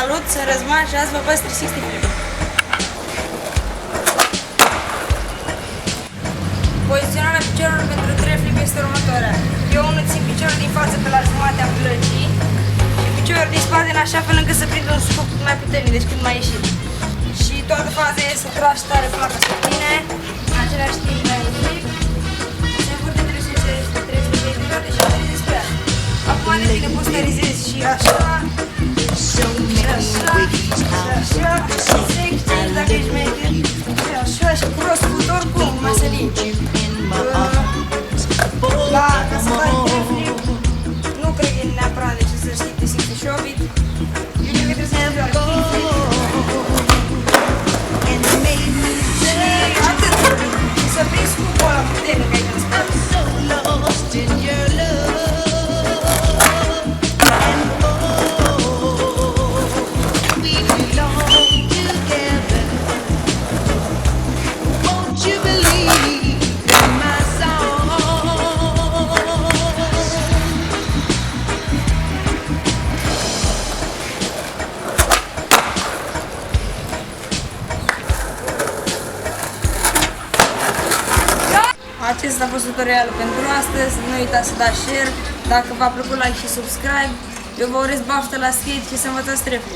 Salut, sunt Răzvan și azi vă văd 360 flip. Poziționarea picioarelor pentru 3 flip este următoarea. Eu unul țin piciorul din față pe la jumatea plăcii și piciorul din spate în așa fel încât să prindă un scop cât mai puternic, deci cât mai ieșit. Și toată faza e să tragi tare placa spre tine, în același timp mai flip. Singur de trebuie să înțelegi pe 3 flip de toate și să rizezi pe ea. Acum de bine poți să te rizezi și așa. Dacă ești mecher, așa și cross foot oricum, măsălii. Ca să dai de flip, nu cred că e neapărat de ce să știi de 68 bit. Eu cred că trebuie să ne dăm la king flip. Și atât, să prinzi cupul ăla puternic aici în spate. Acesta a fost tutorialul pentru astăzi, nu uitați să dați share, dacă v-a plăcut like și subscribe, eu vă urez baftă la skate și să învățați trepte.